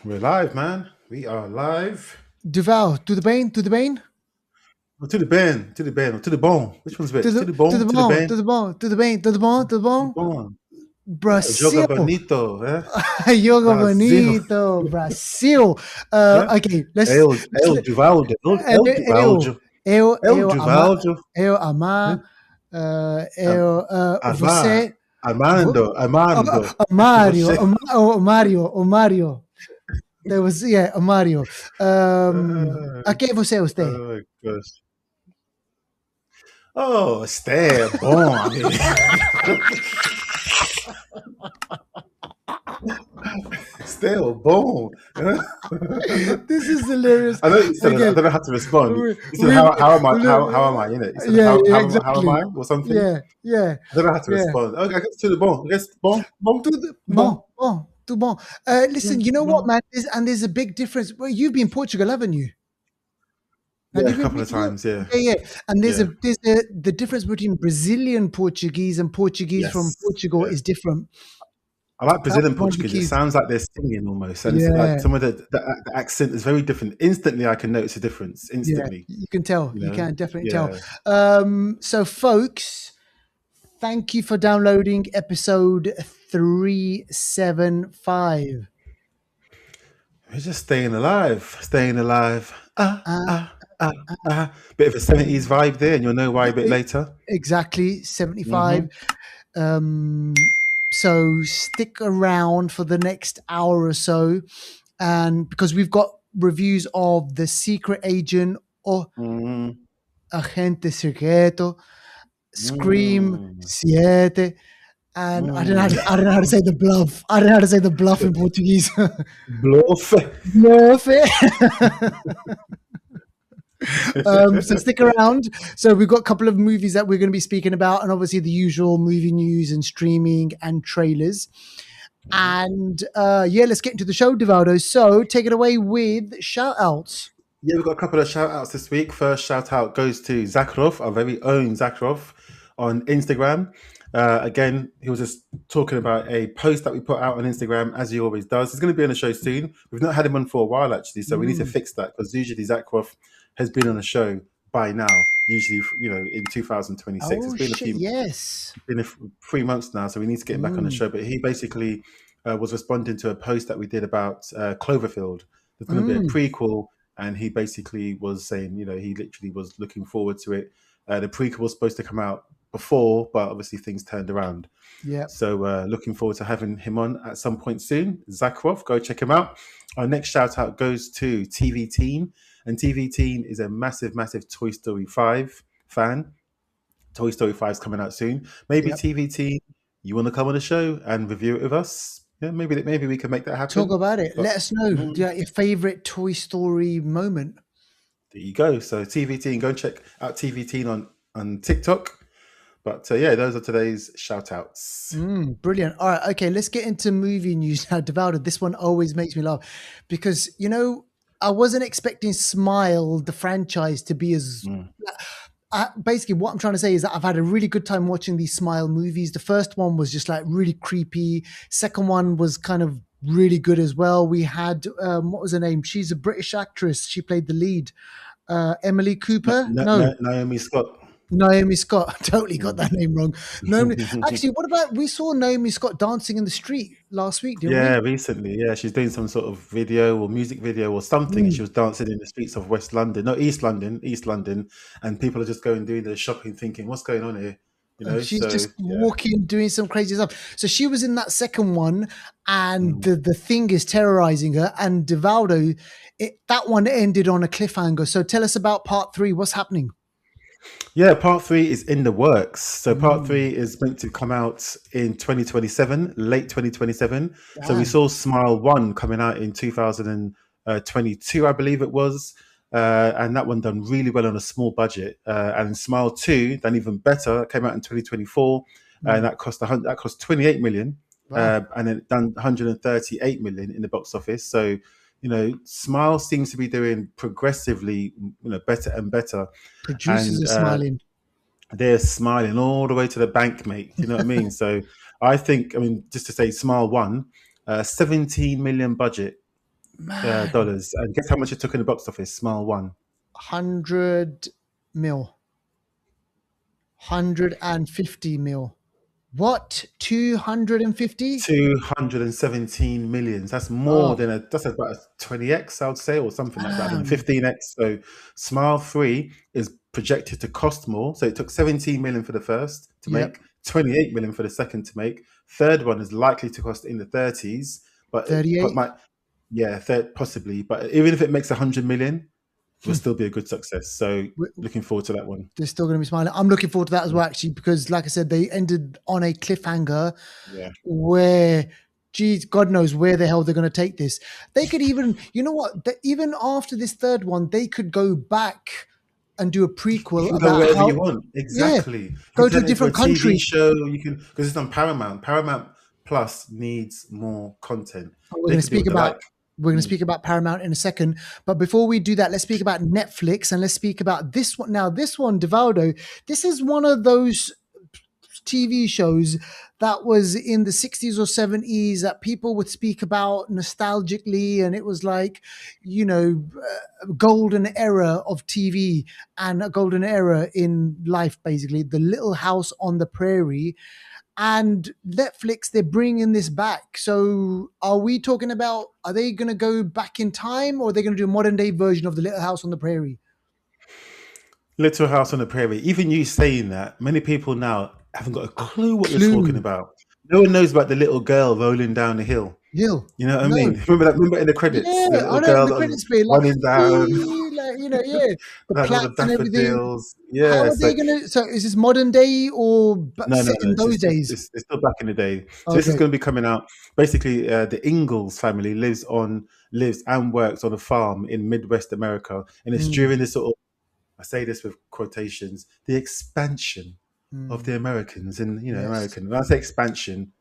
We're live, man. We are live. Duval, to the bem, to the bem, Oh, to the bend, to the bend, or to the bone. Which one's which? To the to bone, the to the bom, bend, to the bom, to the bem, to the bom, to the to the bom. bone. Joga Brasil, bonito, eh? yoga Brasil. bonito, Brasil. Eh? Okay, let's El Duvaldo. El eu, Duvaldo. eu, El eu amar, Duvaldo. eu Eh? amar, Am- eu, Amar. você, Amando. Amando. Mario, Você. O Mario. There was a Mario. A quem você é você? Oh, gosh. Oh, este é bom, amigo. Still bom. This is hilarious. I know you said it. I Okay, don't know how to respond. we, You said we, how am I? How am I? You know. You said yeah, yeah, how am exactly. I or something. Yeah, yeah, I don't know how to yeah. respond. Okay, I guess to the bon. I guess bon, bon, Bon, bon, tout bon. yeah, Listen, you know what, bon. man? There's a big difference. Well, you've been Portugal, haven't you? Have Yeah, you a been couple of Portugal? times. Yeah, Yeah, yeah. And yeah. the difference between Brazilian Portuguese and Portuguese from Yes, Portugal yeah. is different. I like That Brazilian was one of the Portuguese. It keys. sounds like they're singing almost, and it's like Yeah, some of the accent is very different. Instantly, I can notice a difference. yeah. Instantly, You can tell. you You know. can definitely tell. Yeah, So, folks, thank you for downloading episode 375. we're just staying alive, staying alive. Uh, Bit of a 70s vibe there, and you'll know why a bit e- later. exactly, 75. Hmm. Um, so stick around for the next hour or so. And because we've got reviews of The Secret Agent or Mm, Agente Secreto, Scream mm, 7, and mm. I don't know how to say the bluff. I don't know how to say the bluff in Portuguese. Bluff. Bluff it. So stick around. So we've got a couple of movies that we're going to be speaking about, and obviously the usual movie news and streaming and trailers. And yeah, let's get into the show, Divaldo. So take it away with shout outs. Yeah, we've got a couple of shout outs this week. First shout out goes to Zakharov, our very own Zakharov, on Instagram. Again, he was just talking about a post that we put out on Instagram, as he always does. He's going to be on the show soon. We've not had him on for a while, actually, so we need to fix that because usually Zakharov has been on the show by now, usually, in 2026. It's Oh been shit! Yes. 3 months now, so we need to get him back on the show. But he basically was responding to a post that we did about Cloverfield. There's going to be a prequel, and he basically was saying, he literally was looking forward to it. The prequel was supposed to come out before, but obviously things turned around. Yeah. So looking forward to having him on at some point soon. Zakharov, go check him out. Our next shout out goes to TV Teen, and TV Teen is a massive, massive Toy Story 5 fan. Toy Story 5 is coming out soon. Maybe Yep. TV Teen, you want to come on the show and review it with us? Yeah, maybe we can make that happen. Talk about it. But, Let us know your favorite Toy Story moment. there you go. So TV Teen, go and check out TV Teen on TikTok. But yeah, those are today's shout outs. Brilliant. All right. Okay. Let's get into movie news now. Devoted. This one always makes me laugh because, I wasn't expecting Smile, the franchise, to be as. Basically, what I'm trying to say is that I've had a really good time watching these Smile movies. The first one was just like really creepy. Second one was kind of really good as well. We had, what was her name? She's a British actress. She played the lead. Emily Cooper? No. Naomi Scott. Naomi Scott. Totally got that name wrong. Actually, what about we saw Naomi Scott dancing in the street last week, didn't Yeah, we? recently. Yeah, she's doing some sort of video or music video or something, and she was dancing in the streets of West London, no, East London, and people are just going doing their shopping, thinking, "What's going on here?" She's So just yeah. walking, doing some crazy stuff. So she was in that second one, and the thing is terrorizing her. And Divaldo, that one ended on a cliffhanger. So tell us about part 3. What's happening? Yeah, part 3 is in the works. So part 3 is meant to come out in 2027, late 2027. So we saw Smile 1 coming out in 2022, I believe it was. And that one done really well on a small budget. And Smile 2 done even better. It came out in 2024, and that cost 28 million. Wow. And then it done 138 million in the box office. So Smile seems to be doing progressively, better and better. Producers And are smiling. they're smiling all the way to the bank, mate. You know what I mean? So I think, just to say, Smile 1, 17 million budget, Man, dollars. And guess how much it took in the box office? Smile 1. 100 mil, 150 mil. What? 250? 217 millions. That's more Oh, than that's about a 20x, I would say, or something like that, than a man. 15x. So Smile 3 is projected to cost more. So it took 17 million for the first to Yep. make, 28 million for the second to make. Third one is likely to cost in the 30s, but it 38. might, yeah, third possibly. But even if it makes 100 million, it will Hmm. still be a good success. So We- looking forward to that one. They're still going to be smiling. I'm looking forward to that as well, actually, because, like I said, they ended on a cliffhanger Yeah. where, geez, God knows where the hell they're going to take this. They could even, you know what? Even after this third one, they could go back and do a You prequel can go about wherever you how, want. yeah, Exactly. You can go to a turn it into a different TV country. show. You can, because it's on Paramount. Paramount Plus needs more content. We're They going to can do speak what they about like. we're going to Mm. speak about Paramount in a second, but before we do that, let's speak about Netflix and let's speak about this one. Now, this one, Devaldo, this is one of those TV shows that was in the 60s or 70s that people would speak about nostalgically, and it was like, golden era of TV and a golden era in life, basically. The Little House on the Prairie. And Netflix, they're bringing this back. So, are we talking about? Are they going to go back in time, or are they going to do a modern day version of the Little House on the Prairie? Little House on the Prairie. Even you saying that, many people now haven't got a clue what you're talking Clue. about. No one knows about the little girl rolling down the hill. Hill. You know what I No. mean? Remember that? Remember in the credits, Yeah, the I little know in girl the that was credits play like, running down, like, yeah, the had all the plaques and everything. daffodils. How Yeah. are they So gonna? So is this modern day or no, no, set no. in It's, those just, days? it's still back in the day. So this is Okay. going to be coming out. Basically, the Ingalls family lives and works on a farm in Midwest America, and it's Mm, during this sort of, I say this with quotations, the expansion of mm, the Americans in yes, American. When I say expansion,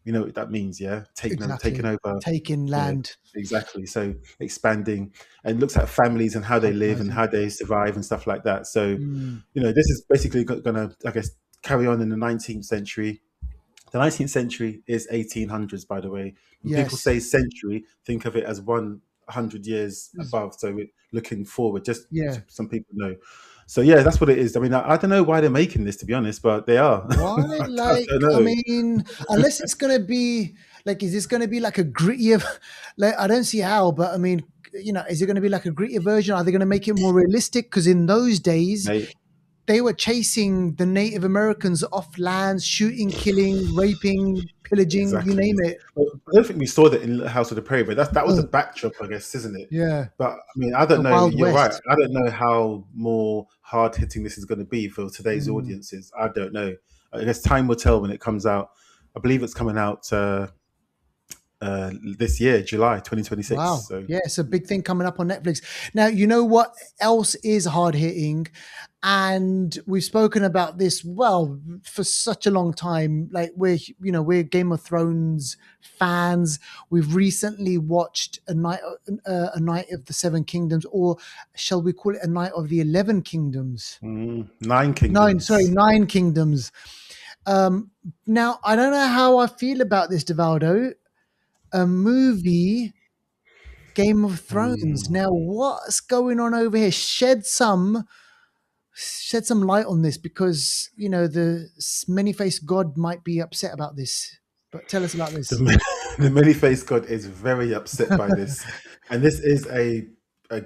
you know what that means, yeah? Taking exactly. over. Taking Yeah, land. exactly. So expanding and looks at families and how they live and Colonizing. how they survive and stuff like that. So, Mm, this is basically going to, I guess, carry on in the 19th century. The 19th century is 1800s, by the way. When people yes. say century, think of it as 100 years above. So we're looking forward, just Yeah. so some people know. So yeah, that's what it is. I mean, I don't know why they're making this, to be honest, but they are. Why? I Like, don't I know. mean, unless it's gonna be like, is this gonna be like a grittier? Like, I don't see how, but I mean, is it gonna be like a grittier version? Are they gonna make it more realistic? Because in those days, Mate, they were chasing the Native Americans off lands, shooting, killing, raping, pillaging, you name exactly. it. Well, I don't think we saw that in House of the Prairie, but that was a No. backdrop, I guess, isn't it? Yeah. But I mean, I The don't know. Wild You're right. West. I don't know how more hard hitting this is going to be for today's Mm. audiences. I don't know. I guess time will tell when it comes out. I believe it's coming out this year, July 2026. Wow. So Yeah, it's a big thing coming up on Netflix. Now, you know what else is hard hitting? And we've spoken about this, well, for such a long time. Like, we're Game of Thrones fans. We've recently watched a Night of the Seven Kingdoms, or shall we call it a Night of the 11 Kingdoms? Nine Kingdoms. Nine Kingdoms. Now, I don't know how I feel about this, Devaldo. A movie, Game of Thrones. Mm. Now, what's going on over here? Shed some light on this, because the many-faced God might be upset about this. But tell us about this. The, the many-faced God is very upset by this, and this is a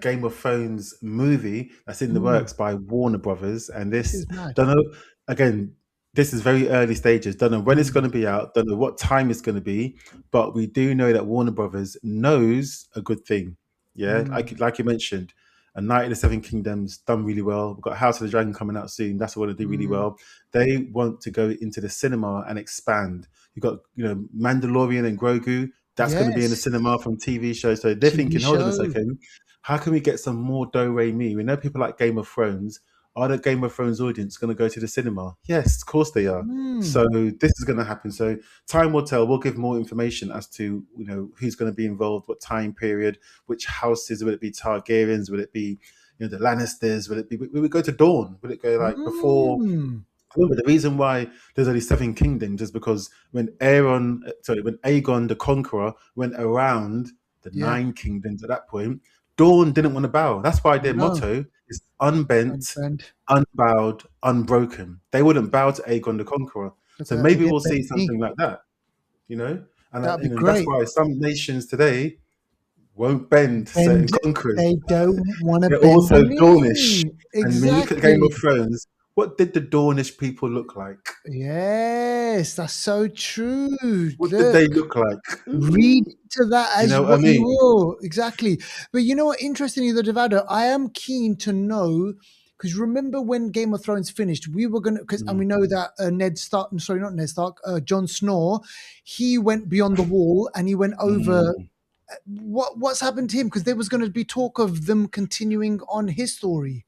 Game of Thrones movie that's in the Mm, works by Warner Brothers. And this this, is mad. don't know, again, this is very early stages. Don't know when it's going Mm, to be out. Don't know what time it's going to be, but we do know that Warner Brothers knows a good thing. Yeah, mm, like you mentioned, A Night in the Seven Kingdoms done really well. We've got House of the Dragon coming out soon. That's what they do really mm. well. They want to go into the cinema and expand. You've got, Mandalorian and Grogu. That's going to be in the Yes, cinema from TV shows. So they're TV thinking, hold on a show. second, how can we get some more Do Re Mi? We know people like Game of Thrones. Are the Game of Thrones audience going to go to the cinema? Yes, of course they are. Mm, So this is going to happen. So time will tell. We'll give more information as to who's going to be involved, what time period, which houses. Will it be Targaryens? Will it be the Lannisters? Will it be? Will it go to Dawn? Will it go like before? mm. Remember, the reason why there's only seven kingdoms is because when Aegon the Conqueror went around the Yeah. Nine Kingdoms at that point, Dawn didn't want to bow. That's why their No. motto is unbent, And unbowed, unbroken. They wouldn't bow to Aegon the Conqueror. So to maybe get we'll better see knee. something like that, you know? That'd be And that's great. why some nations today won't bend certain Bend. conquerors. They don't want to They're bend the also Dornish. knee. And when you look at Game Exactly. of Thrones, what did the Dornish people look like? Yes, that's so true. What did Look. they look like? Read into that You as know what I what you mean? will. Exactly. But you know what? Interestingly, the Devado, I am keen to know because remember when Game of Thrones finished, we were gonna and we Mm, know that Ned Stark, sorry, not Ned Stark, Jon Snow, he went beyond the wall and he went over. mm. What's happened to him? Because there was going to be talk of them continuing on his story.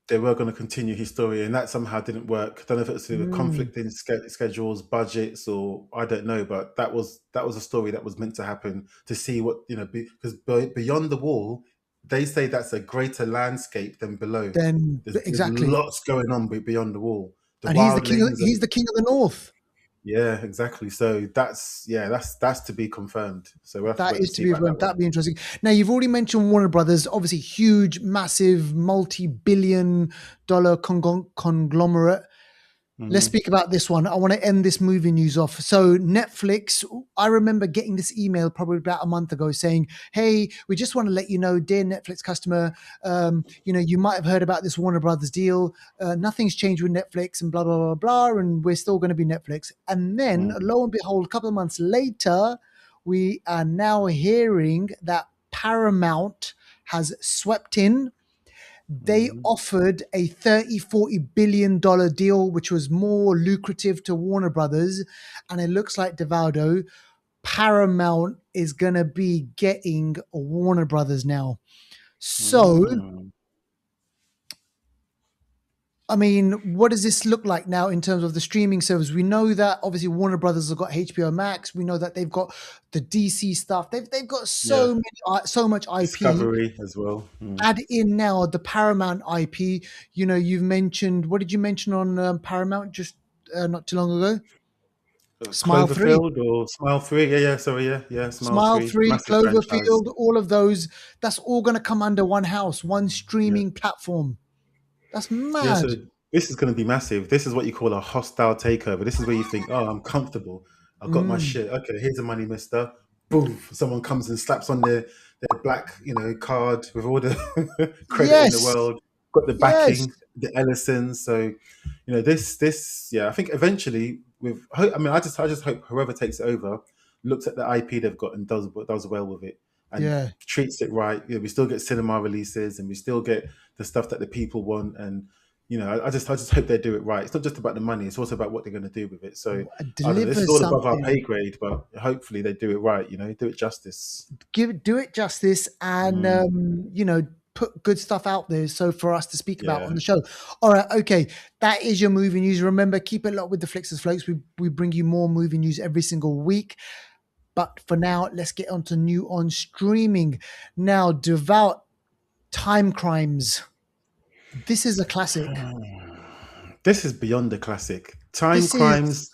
They were going to continue his story, and that somehow didn't work. I don't know if it was to do with Mm, conflicting schedules, budgets, or I don't know. But that was a story that was meant to happen to see what because beyond the wall, they say that's a greater landscape than below. then There's exactly, lots going on beyond the wall. The and he's the king. wildlings He's and the king of the North. yeah, exactly. So that's to be confirmed. So we'll have to That wait and is to see be about that confirmed. one. That'd be interesting. Now, you've already mentioned Warner Brothers, obviously huge, massive, multi-billion-dollar conglomerate. Let's Mm, speak about this one. I want to end this movie news off. So, Netflix, I remember getting this email probably about a month ago saying, "Hey, we just want to let you know, dear Netflix customer, you might have heard about this Warner Brothers deal. Nothing's changed with Netflix and blah, blah, blah, blah, and we're still going to be Netflix." And then, mm, lo and behold, a couple of months later, we are now hearing that Paramount has swept in. They mm, offered a 30, $40 billion deal, which was more lucrative to Warner Brothers. And it looks like Devaldo, Paramount is going to be getting Warner Brothers now. So, mm. I mean, what does this look like now in terms of the streaming service? We know that obviously Warner Brothers have got HBO Max. We know that they've got the DC stuff. They've got Yeah, so much IP. Discovery as well. Mm. Add in now the Paramount IP. You've mentioned, what did you mention on Paramount just not too long ago? Smile 3. Cloverfield or Smile 3. Yeah, sorry, yeah, Smile Smile 3. 3, Massive franchise. Cloverfield, all of those. That's all going to come under one house, one Yeah. streaming platform. That's Yeah, mad. so this is going to be massive. This is what you call a hostile takeover. This is where you think, oh, I'm comfortable. I've got my Mm. shit. Okay, here's the money, mister. Boom. Someone comes and slaps on their black, card with all the credit in the Yes. world. Got the Yes. backing, the Ellisons. So, this, yeah, I think eventually I mean, I just hope whoever takes it over looks at the IP they've got and does well with it and Yeah. treats it right. We still get cinema releases and we still get the stuff that the people want. And I just hope they do it right. It's not just about the money; it's also about what they're going to do with it. So I don't know. This Deliver is all above our something. pay grade, but hopefully they do it right. Do it justice. Do it justice, and Mm, put good stuff out there so for us to speak about on yeah. the show. All right, okay, that is your movie news. Remember, keep it locked with the Flixters Floats. We bring you more movie news every single week. But for now, let's get on to new on streaming. Now, Devout Time Crimes. This is a classic. This is beyond the classic. Time This is crimes.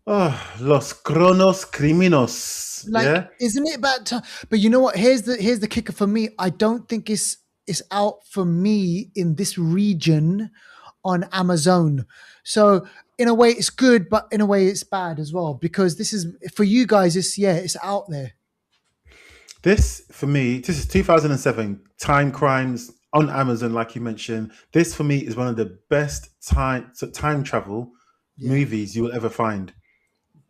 Oh, Los Cronos Criminos. like, Yeah. isn't it about time? But you know what? Here's the kicker for me. I don't think it's out for me in this region on Amazon. So in a way it's good, but in a way it's bad as well because this is for you guys. It's out there. This for me, this is 2007 Time Crimes on Amazon, like you mentioned. This for me is one of the best time travel Yeah, movies you will ever find.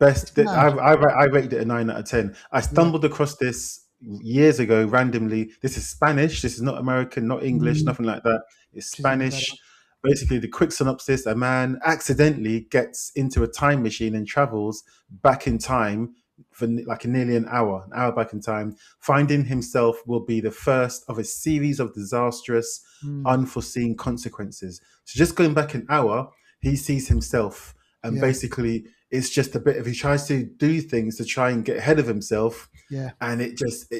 it's Best. mad. I rated it a 9 out of 10. I Yeah. stumbled across this years ago randomly. This is Spanish. This is not American, not English, Mm, nothing like that. It's which is even better. Spanish. Basically, the quick synopsis: a man accidentally gets into a time machine and travels back in time for like nearly an hour back in time. Finding himself will be the first of a series of disastrous, Mm, unforeseen consequences. So, just going back an hour, he sees himself, and yeah, basically it's just a bit of he tries to do things to try and get ahead of himself, yeah. and it just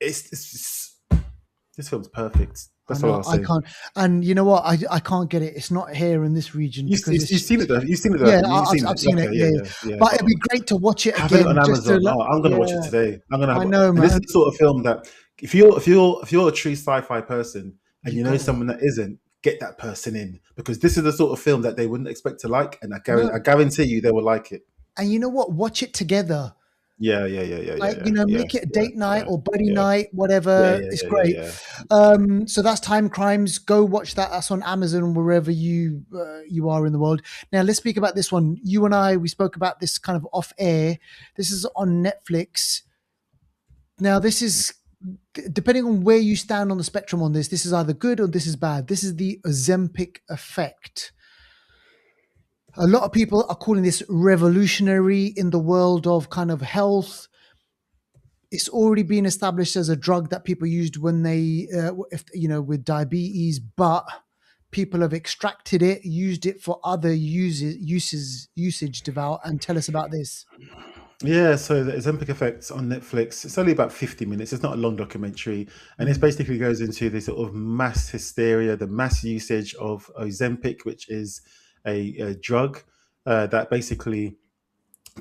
it's this film's perfect. I That's all know I'll I say. can't, and you know what? I can't get it. It's not here in this region because You've it's seen it though. You've seen it though, yeah. haven't you? You've seen I've it. seen it. Okay, yeah, Yeah, yeah, yeah. but But it'd be great to watch it have it on again just to Amazon. Oh, I'm gonna watch it yeah. today. I'm gonna I have, know, and this is man. the sort of film that if you're a true sci-fi person and You you know gotta someone that isn't, get that person in because this is the sort of film that they wouldn't expect to like, and no, I guarantee you they will like it. and you know what? Watch it together. Yeah, yeah, yeah, yeah, Like, yeah, yeah, make it a yeah, date night yeah, or buddy yeah, night, yeah, whatever. yeah, It's yeah, yeah, great. yeah. So that's Time Crimes. Go watch that. That's on Amazon, wherever you are in the world. Now let's speak about this one. You and I, we spoke about this kind of off air. This is on Netflix. Now this is depending on where you stand on the spectrum on this. This is either good or this is bad. This is the Ozempic effect. A lot of people are calling this revolutionary in the world of kind of health. It's already been established as a drug that people used when they, if with diabetes, but people have extracted it, used it for other usage. Devout, and tell us about this. Yeah, so the Ozempic Effect on Netflix. It's only about 50 minutes. It's not a long documentary, and it Mm, basically goes into the sort of mass hysteria, the mass usage of Ozempic, which is a drug that basically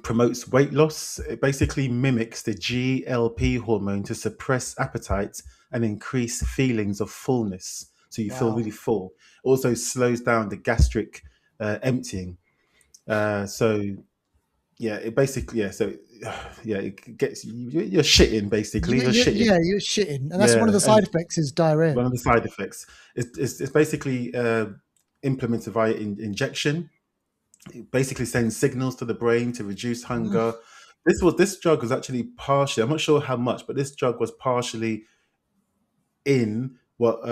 promotes weight loss. It basically mimics the GLP hormone to suppress appetite and increase feelings of fullness, so you feel wow. really full. Also slows down the gastric emptying. So yeah, it basically yeah, it gets you're shitting basically. You're shitting. Yeah, you're shitting, and that's one of Yeah, the and side effects is diarrhea. one of the side effects it's basically implemented via injection. It basically sends signals to the brain to reduce Mm, hunger. This drug was actually partially. I'm not sure how much, but this drug was partially in what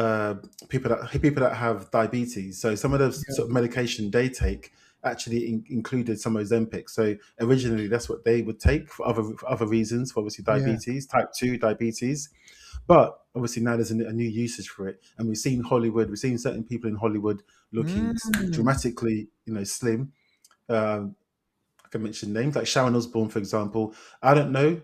people that have diabetes. So some of the yeah, sort of medication they take actually included some Ozempic. So originally that's what they would take for other reasons, for obviously yeah. diabetes, type 2 diabetes. But obviously now there's a new usage for it, and we've seen certain people in Hollywood looking Mm, dramatically, slim. Um, I can mention names like Sharon Osbourne, for example. I don't know,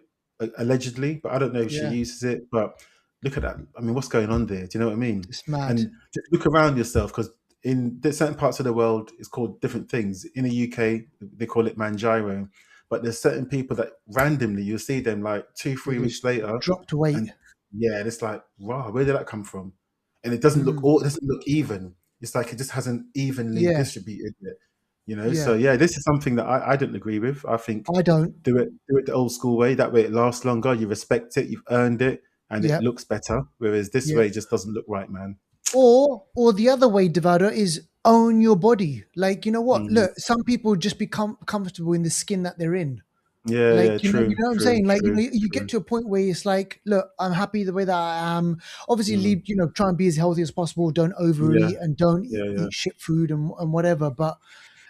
allegedly, but I don't know if she yeah, uses it. But look at that. I mean, what's going on there? Do you know what I mean? it's mad. And just look around yourself because in certain parts of the world, it's called different things. In the UK, they call it Manjaro. But there's certain people that randomly you'll see them like two, They 3 weeks just later, dropped weight. and yeah, and it's like, wow, where did that come from? And Mm, it doesn't look even. It's like it just hasn't evenly yeah, distributed it. So yeah. yeah, this is something that I didn't agree with. I think I don't. do it the old school way. That way it lasts longer. You respect it. You've earned it, and it Yep. looks better. Whereas this Yeah. way, it just doesn't look right, man. Or the other way, Devado, is own your body. Like, you know what? Mm. Look, some people just become comfortable in the skin that they're in. Yeah, yeah, Like, you true, know what I'm true, saying? Like, true, you get true. to a point where it's like, look, I'm happy the way that I am. Obviously, Mm. leave, try and be as healthy as possible. Don't Yeah, overeat and don't yeah, yeah. eat shit food and whatever. But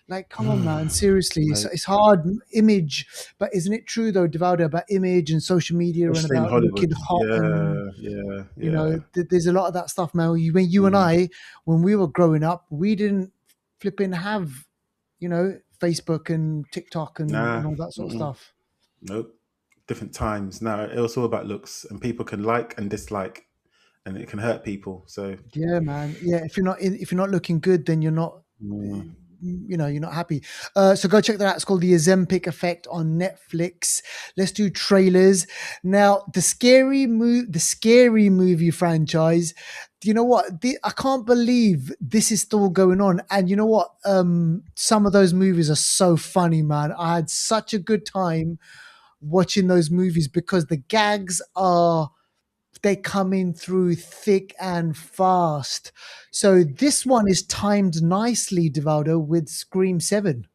like, come on, man, Mm. seriously, Mate, it's hard image. But isn't it true though, Devado, about image and social media and especially in about Hollywood. looking hot and Yeah, yeah, yeah. there's a lot of that stuff, man. When you and Mm. I, when we were growing up, we didn't flipping have, Facebook and TikTok and Nah, all that sort of mm-mm. stuff. Nope. Different times. Now it was all about looks, and people can like and dislike, and it can hurt people. So, Yeah, man. Yeah, if you're not looking good, then you're not. mm. You're not happy. So go check that out. It's called The Ozempic Effect on Netflix. Let's do trailers now. The scary movie franchise. You know what? I can't believe this is still going on. And you know what? Some of those movies are so funny, man. I had such a good time watching those movies because the gags are they come in through thick and fast. So this one is timed nicely, Divaldo, with Scream 7.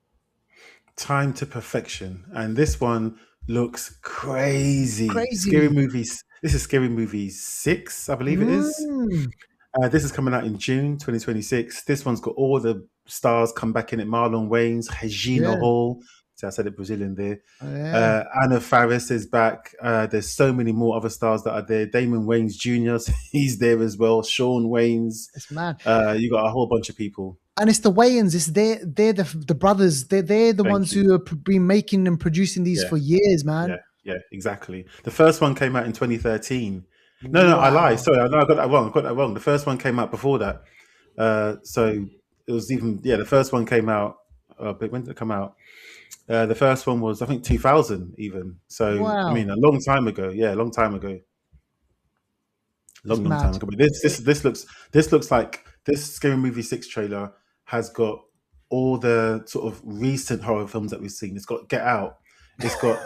Time to Perfection, and this one looks crazy. Scary Crazy. movies. This is Scary Movie 6, I believe it is. Mm, This is coming out in June 2026. This one's got all the stars come back in it. Marlon Wayans, Regina yeah. Hall. So I said it Brazilian there. Yeah. Anna Faris is back. There's so many more other stars that are there. Damon Wayans Jr. He's there as well. Sean Wayans. It's mad. You got a whole bunch of people. And it's the Wayans. It's they're the brothers. They're the Thank ones you. who have been making and producing these Yeah, for years, yeah, man. yeah, exactly. The first one came out in 2013. No, I lie. Wow. Sorry, I know I got that wrong. I got that wrong. The first one came out before that. So it was even the first one came out. But when did it come out? The first one was I think 2000 even. So I mean Wow. a long time ago. Yeah, a long time ago. It's Long time mad. ago. But this looks like this Scary Movie 6 trailer has got all the sort of recent horror films that we've seen. It's got Get Out. It's got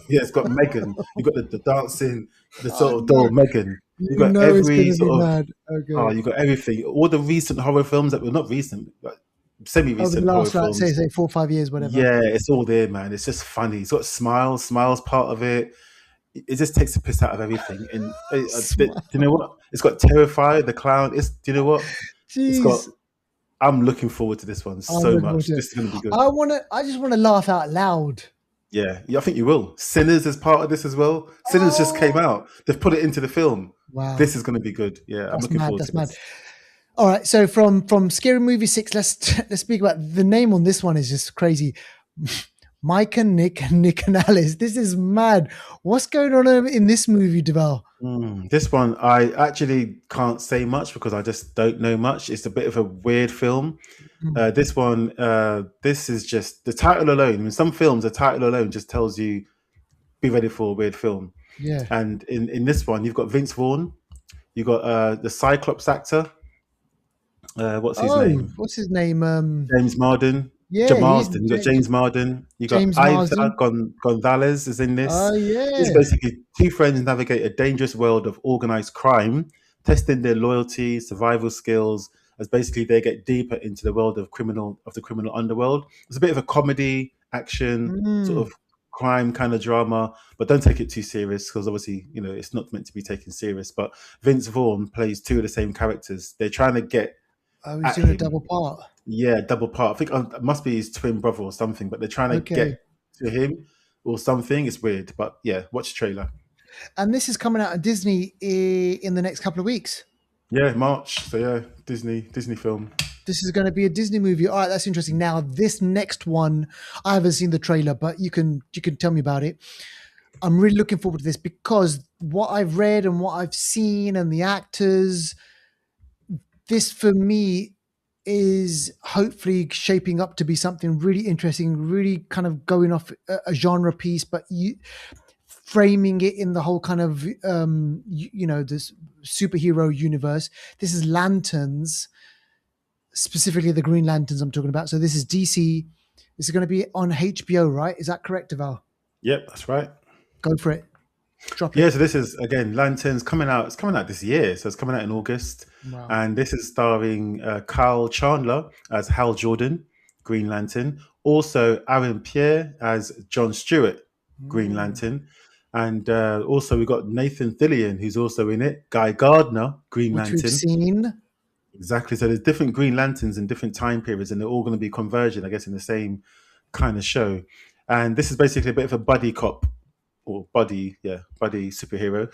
yeah, it's got Megan. You got the dancing, the Oh sort of no. doll Megan. You You got know it's every gonna be sort of mad. Okay. you got everything. All the recent horror films that were not recent, but Over the semi-recent horror last, like, say, films. 4 or 5 years, whatever. Yeah, it's all there, man. It's just funny. It's got smiles part of it. It just takes the piss out of everything. And do you know what? It's got Terrifier, the clown. Do you know what? It's got. Jeez. I'm looking forward to this one I'm so looking forward much. to it. This is going to be good. I just wanna laugh out loud. Yeah, I think you will. Sinners is part of this as well. Sinners just came Oh, out. They've put it into the film. wow. This is going to be good. Yeah, I'm That's looking mad. forward to That's mad. this. All right. So from Scary Movie 6, let's speak about the name on this one is just crazy. Mike and Nick and Alice. This is mad. What's going on in this movie, Deval? This one, I actually can't say much because I just don't know much. It's a bit of a weird film. Mm, This one, this is just the title alone. I mean, some films, the title alone just tells you be ready for a weird film. yeah. And in this one, you've got Vince Vaughn, you've got the Cyclops actor. What's his Oh, name? what's his name? James Marden. Yeah, he's Marsden. You got James Marden. You got James Ida Marsden. Gonzalez is in Oh this. It's yeah. basically two friends navigate a dangerous world of organized crime, testing their loyalty, survival skills, as basically they get deeper into the world of the criminal underworld. It's a bit of a comedy, action, sort Mm. of crime kind of drama, but don't take it too serious because obviously it's not meant to be taken serious. But Vince Vaughn plays two of the same characters. They're trying to get Oh, he's at doing a him. double part. Yeah, double part. I think it must be his twin brother or something, but they're trying to Okay. get to him or something. It's weird, but yeah, watch the trailer. And this is coming out of Disney in the next couple of weeks. Yeah, March. So yeah, Disney film. This is going to be a Disney movie. All right, that's interesting. Now, this next one, I haven't seen the trailer, but you can tell me about it. I'm really looking forward to this because what I've read and what I've seen and the actors, this for me is hopefully shaping up to be something really interesting, really kind of going off a genre piece, but framing it in the whole kind of this superhero universe. This is Lanterns, specifically the Green Lanterns I'm talking about. So this is DC. This is going to be on HBO, right? Is that correct, Deval? Yep, that's right. Go for it. Drop Yeah, it. so this is again Lanterns coming out. It's coming out this year, so it's coming out in August, Wow. and this is starring Kyle Chandler as Hal Jordan, Green Lantern. Also, Aaron Pierre as John Stewart, Green Lantern, and also we've got Nathan Fillion, who's also in it. Guy Gardner, Green Which we've Lantern. seen. Exactly. So there's different Green Lanterns in different time periods, and they're all going to be converging, I guess, in the same kind of show. And this is basically a bit of a buddy cop or buddy superhero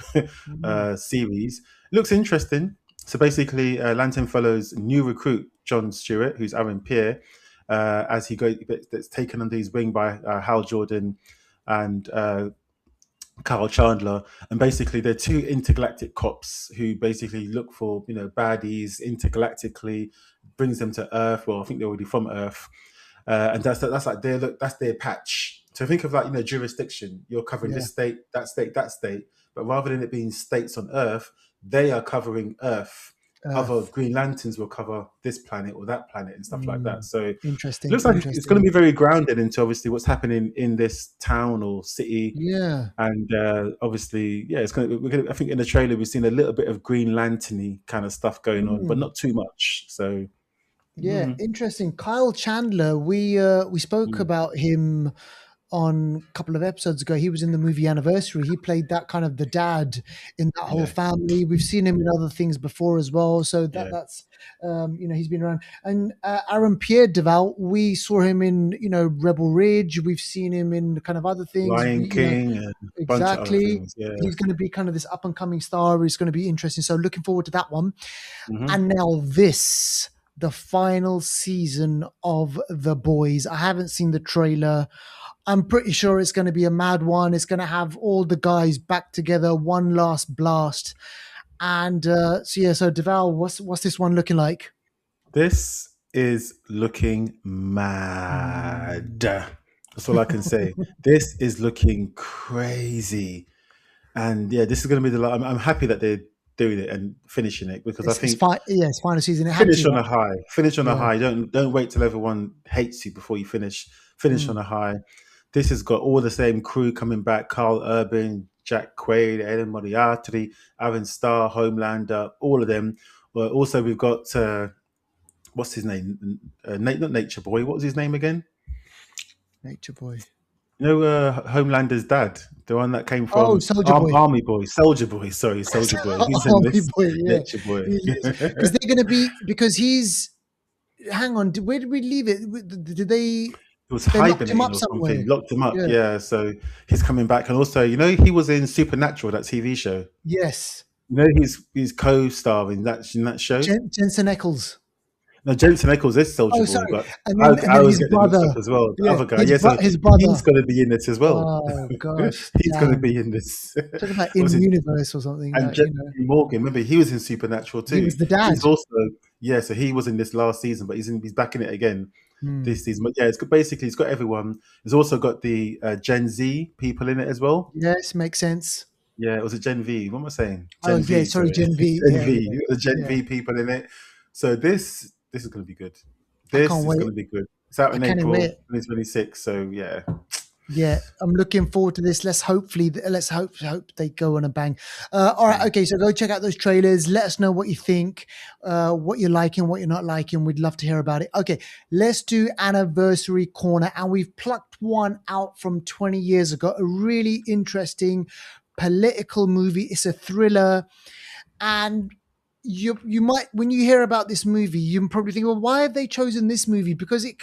series. Looks interesting. So basically, Lantern follows new recruit John Stewart, who's Aaron Pierre, as he that's taken under his wing by Hal Jordan and Carl Chandler, and basically they're two intergalactic cops who basically look for baddies intergalactically, brings them to Earth. Well, I think they're already from Earth, and that's like that's their patch. So think of like jurisdiction. You're covering Yeah. this state, that state, that state, but rather than it being states on Earth, they are covering Earth. Other Green Lanterns will cover this planet or that planet and stuff like that. So it Interesting. looks like it's going to be very grounded into obviously what's happening in this town or city. Yeah. And obviously, yeah, I think in the trailer we've seen a little bit of Green Lantern-y kind of stuff going on, but not too much. So Yeah, interesting. Kyle Chandler, we spoke about him on a couple of episodes ago. He was in the movie Anniversary. He played that kind of the dad in that whole family. We've seen him in other things before as well. So that's he's been around. And Aaron Pierre Deval, we saw him in Rebel Ridge. We've seen him in kind of other things. Lion King and a bunch of other things. Yeah, He's going to be kind of this up and coming star. It's going to be interesting. So looking forward to that one. And now this. The final season of The Boys. I haven't seen the trailer. I'm pretty sure it's going to be a mad one. It's going to have all the guys back together, one last blast. And so Deval, what's this one looking like? This is looking mad. That's all I can say. This is looking crazy. And yeah, this is going to be I'm happy that they're doing it and finishing it, because I It's think fine. Yeah, it's final season. It had finish to, on a right? high. Finish on a Yeah. high. Don't wait till everyone hates you before you finish. Finish Mm. on a high. This has got all the same crew coming back: Carl Urban, Jack Quaid, Ellen Moriarty, Aaron Starr, Homelander, all of them. Well, also we've got what's his name? Not Nature Boy. What was his name again? Nature Boy. You know, Homelander's dad, the one that came Oh, from Soldier Boy. Army Boy, Soldier Boy. Sorry, Soldier Boy. He's in Army this. Boy. Yeah, Nature Boy. because they're going to be because he's. Hang on, where did we leave it? Did they? He was They locked him hibernating up or somewhere. something, locked him up. Yeah. Yeah, so he's coming back, and also, you know, he was in Supernatural, that TV show. Yes. You know, he's co-starring that show. Jensen Ackles. No, Jensen Ackles is Soldier Oh, Boy, sorry. but And I, then I always his get them mixed brother. up as well. The Yeah, other guy, yeah, so his he's brother. going to be in this as well. Oh gosh, He's going to damn. be in this. Talk about in Obviously, universe or something. and You Jeffrey know, Morgan, remember he was in Supernatural he too. was the dad. He's also, yeah, so he was in this last season, but he's back in it again Hmm. this season. But yeah, it's got everyone. It's also got the Gen Z people in it as well. Yes, makes sense. Yeah, it was a Gen V. What am I saying? Oh Gen yeah, V, sorry, sorry. Gen V. Gen Yeah, V. The Gen yeah. V people in it. So this is going to be good. I can't This is wait. going to be good. It's out I in can't even April wait. 2026. So yeah. Yeah, I'm looking forward to this. Let's hope they go on a bang. All right, okay. So go check out those trailers. Let us know what you think, what you're liking, what you're not liking. We'd love to hear about it. Okay, let's do anniversary corner, and we've plucked one out from 20 years ago. A really interesting political movie. It's a thriller, and you might, when you hear about this movie, you probably think, well, why have they chosen this movie? Because it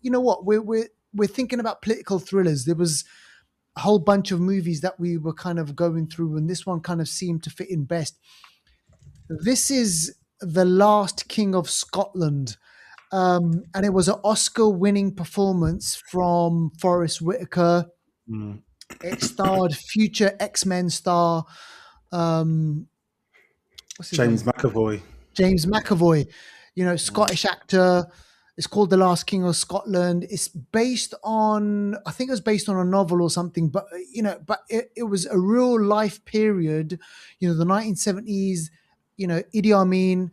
you know what, we're thinking about political thrillers. There was a whole bunch of movies that we were kind of going through, and this one kind of seemed to fit in best. This is The Last King of Scotland. And it was an Oscar-winning performance from Forrest Whitaker. Mm. It starred future X-Men star, what's his James name? McAvoy. James McAvoy, Scottish actor. It's called The Last King of Scotland. It's based on, I think it was based on a novel or something, but it was a real life period, the 1970s, Idi Amin,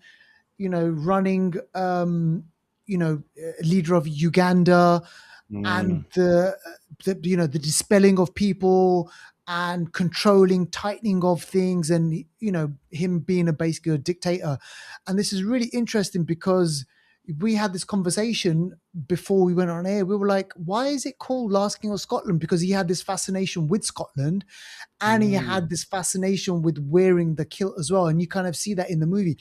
running, leader of Uganda, and Mm. the dispelling of people and controlling, tightening of things, and him being basically a dictator. And this is really interesting because we had this conversation before we went on air. We were like, why is it called Last King of Scotland? Because he had this fascination with Scotland, and he Mm. had this fascination with wearing the kilt as well, and you kind of see that in the movie.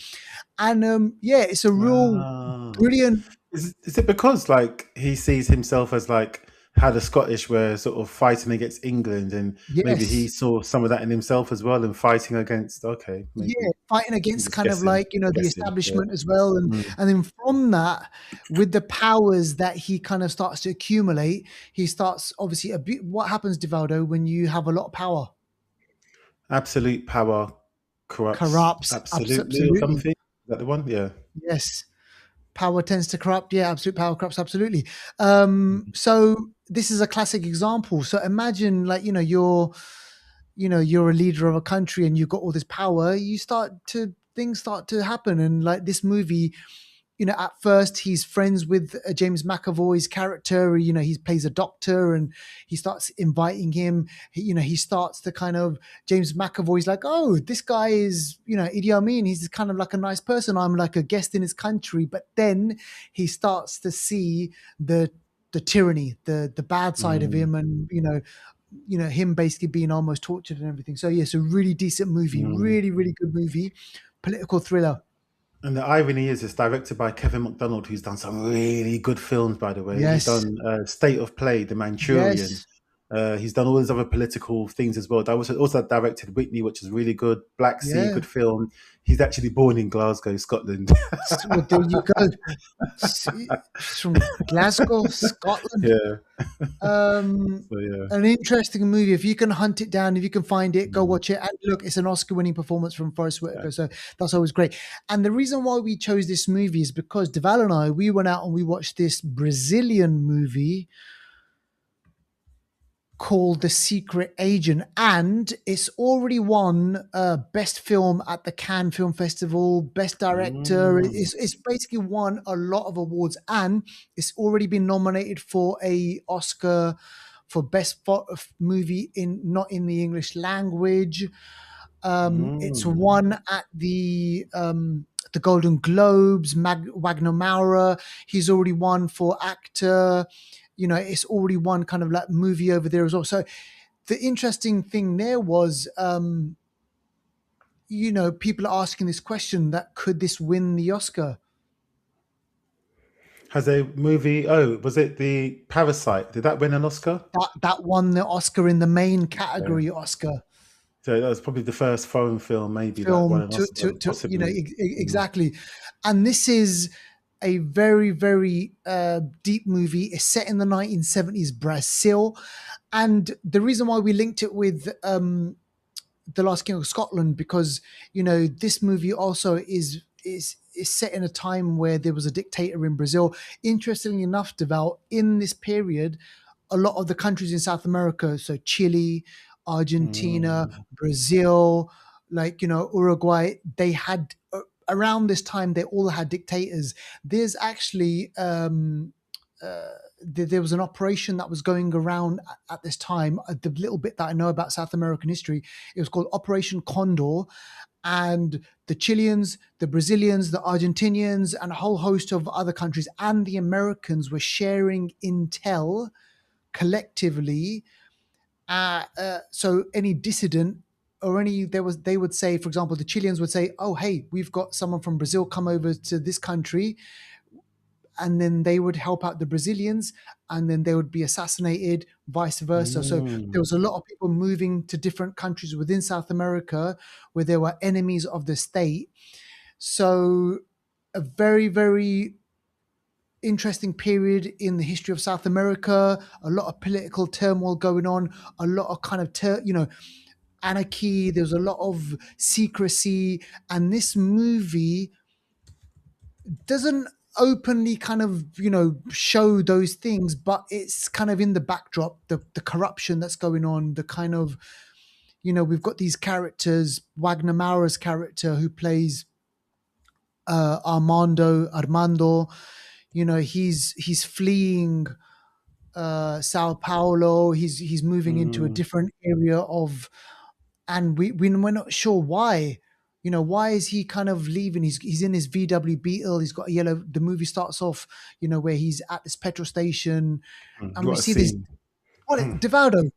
And it's a real Ah. brilliant. Is it because like he sees himself as like how the Scottish were sort of fighting against England, and maybe he Yes. saw some of that in himself as well, and fighting against? Okay, Yeah, maybe fighting I'm against just kind of guessing. like, the Guessing. Yeah. establishment as well. And Mm. and then from that, with the powers that he kind of starts to accumulate, he starts obviously what happens, Divaldo, when you have a lot of power? Absolute power corrupts Corrupts. absolutely, or Absolutely. something. Is that the one? Yeah. Yes. Power tends to corrupt. Yeah, absolute power corrupts absolutely. Mhm. So this is a classic example. So imagine, like, you're a leader of a country and you've got all this power. Things start to happen. And like this movie, at first he's friends with James McAvoy's character. He plays a doctor, and he starts inviting him. He starts to kind of, James McAvoy's like, oh, this guy is, Idi Amin. He's kind of like a nice person. I'm like a guest in his country. But then he starts to see the tyranny, the bad side of Mm. him, and him basically being almost tortured and everything. So yes, a really decent movie, Mm. really, really good movie, political thriller. And the irony is, it's directed by Kevin MacDonald, who's done some really good films, by the way. He's Yes. done State of Play, The Manchurian, Yes. He's done all these other political things as well. I also directed Whitney, which is really good. Black Sea, Yeah. good film. He's actually born in Glasgow, Scotland. Well, there you go. He's from Glasgow, Scotland. Yeah. Um, So yeah. an interesting movie. If you can hunt it down, if you can find it, go Mm, watch it. And look, it's an Oscar-winning performance from Forest yeah. Whitaker, so that's always great. And the reason why we chose this movie is because Deval and I, we went out and we watched this Brazilian movie called The Secret Agent, and it's already won Best Film at the Cannes Film Festival, Best Director. Mm, It's basically won a lot of awards, and it's already been nominated for a Oscar for Best Movie in not in the English language. It's mm, won at the Golden Globes, Wagner Maurer. He's already won for actor. You know, it's already won kind of like movie over there as well. So the interesting thing there was, you know, people are asking this question that could this win the Oscar? Has a movie? Oh, was it the Parasite? Did that win an Oscar? That won the Oscar in the main Yeah. category Oscar. So that was probably the first foreign film, maybe that won Film an Oscar, to you know possibly. Mm, exactly, and this is a very very deep movie. It's set in the 1970s Brazil, and the reason why we linked it with the Last King of Scotland, because you know this movie also is set in a time where there was a dictator in Brazil. Interestingly enough, Deval, in this period, a lot of the countries in South America, so Chile, Argentina, mm, Brazil, like you know Uruguay, they had around this time they all had dictators. There's actually there was an operation that was going around at this time. The little bit that I know about South American history, it was called Operation Condor, and the Chileans, the Brazilians, the Argentinians, and a whole host of other countries and the Americans were sharing intel collectively. So any dissident or any they would say, for example, the Chileans would say, "Oh, hey, we've got someone from Brazil come over to this country," and then they would help out the Brazilians, and then they would be assassinated, vice versa. So there mm, was a lot of people moving to different countries within South America where there were enemies of the state. So a very, very interesting period in the history of South America, a lot of political turmoil going on, a lot of kind of, anarchy. There's a lot of secrecy. And this movie doesn't openly kind of show those things, but it's kind of in the backdrop, the corruption that's going on, the kind of we've got these characters. Wagner Maurer's character who plays Armando, he's fleeing Sao Paulo. He's moving into a mm, different area of, and we're not sure why. Why is he kind of leaving? He's in his VW Beetle. He's got a yellow. The movie starts off, where he's at this petrol station, mm. and we What a see this. scene. What Devaldo?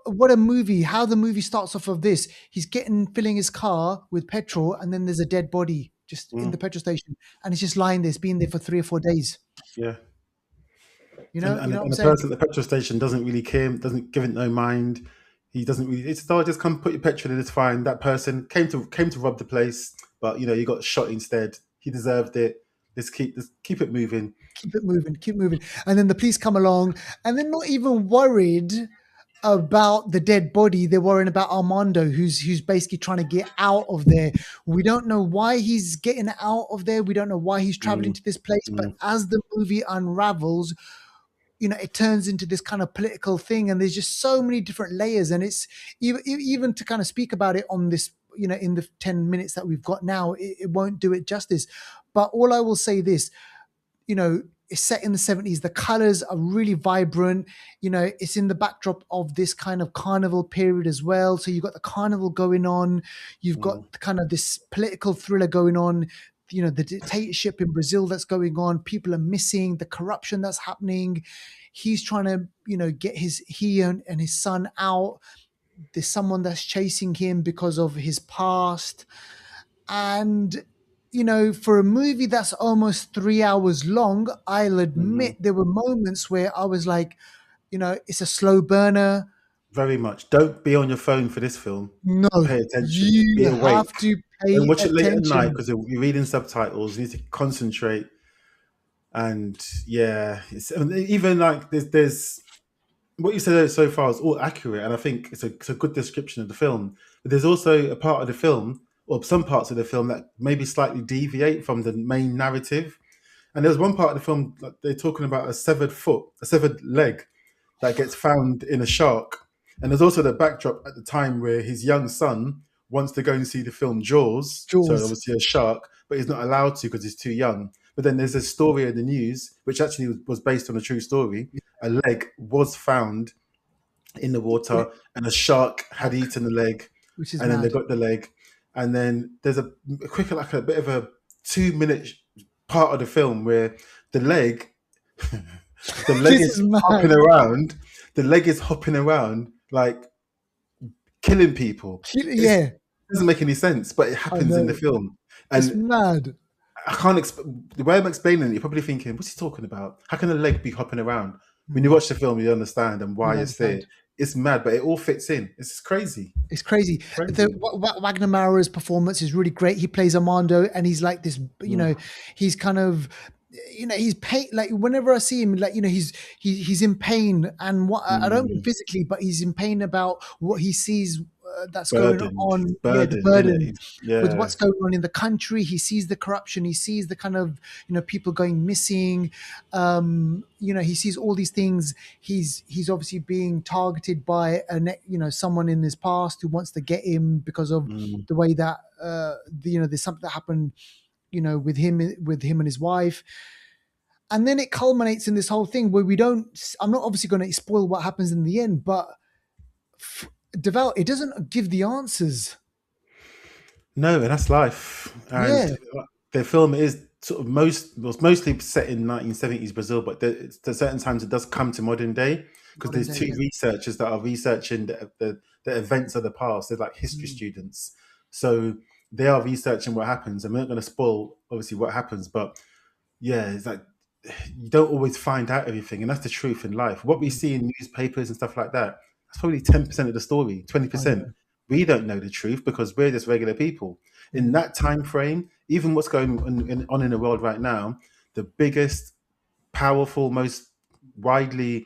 What a movie! How the movie starts off of this. He's filling his car with petrol, and then there's a dead body just in the Mm, petrol station, and it's just lying there. It's been there for 3 or 4 days. yeah. You And know what I'm and the saying? person at the petrol station doesn't really care, doesn't give it no mind. He doesn't really. It's oh, just come put your petrol in. It's fine. That person came to rob the place, but you got shot instead. He deserved it. Let's keep it moving. Keep it moving, keep moving. And then the police come along, and they're not even worried about the dead body. They're worrying about Armando, who's basically trying to get out of there. We don't know why he's getting out of there. We don't know why he's traveling Mm, to this place. But mm, as the movie unravels, it turns into this kind of political thing, and there's just so many different layers. And it's even to kind of speak about it on this, in the 10 minutes that we've got now, it won't do it justice. But all I will say this, it's set in the 70s. The colors are really vibrant. It's in the backdrop of this kind of carnival period as well. So you've got the carnival going on. You've got mm, kind of this political thriller going on. The dictatorship in Brazil that's going on. People are missing. The corruption that's happening. He's trying to, get he and his son out. There's someone that's chasing him because of his past. And for a movie that's almost 3 hours long, I'll mhm, admit there were moments where I was like, it's a slow burner. Very much. Don't be on your phone for this film. No, Pay attention. Be you have awake. to Don't pay watch it late at night attention. because you're reading subtitles. You need to concentrate. And yeah, and even like there's what you said so far is all accurate, and I think it's a good description of the film. But there's also a part of the film, or some parts of the film, that maybe slightly deviate from the main narrative. And there's one part of the film like, they're talking about a severed foot, a severed leg that gets found in a shark. And there's also the backdrop at the time where his young son wants to go and see the film Jaws. So Jaws. obviously a shark, but he's not allowed to because he's too young. But then there's a story in the news, which actually was based on a true story. A leg was found in the water and a shark had eaten the leg. Which is And then they mad. got the leg. And then there's a quicker, like a bit of a 2 minute part of the film where the leg the leg This is is mad. hopping around. The leg is hopping around, like killing people. Yeah, It doesn't make any sense, but it I happens in the know. film. It's And mad. I can't the way I'm explaining it, you're probably thinking, what's he talking about? How can a leg be hopping around? When you watch the film, you understand and why You it's there. understand. It's mad, but it all fits in. It's just crazy. It's crazy. Crazy. Wagner Mara's performance is really great. He plays Armando, and he's like this. He's kind of, he's pain. Like whenever I see him, like he's in pain, and what I don't mean physically, but he's in pain about what he sees that's going on. Yeah, the burden with what's going on in the country. He sees the corruption. He sees the kind of people going missing. He sees all these things. He's obviously being targeted by someone in his past who wants to get him because of the way that there's something that happened with him and his wife. And then it culminates in this whole thing where I'm not obviously going to spoil what happens in the end, but Deval, it doesn't give the answers. No, and that's life. And the film is sort of mostly set in 1970s Brazil, but there's certain times it does come to modern day because there's two researchers that are researching the events of the past. They're like history students, so they are researching what happens, and we're not going to spoil obviously what happens, but yeah, it's like you don't always find out everything, and that's the truth in life. What we see in newspapers and stuff like that, that's probably 10% of the story, 20%. We don't know the truth because we're just regular people. In that time frame, even what's going on in the world right now, the biggest, powerful, most widely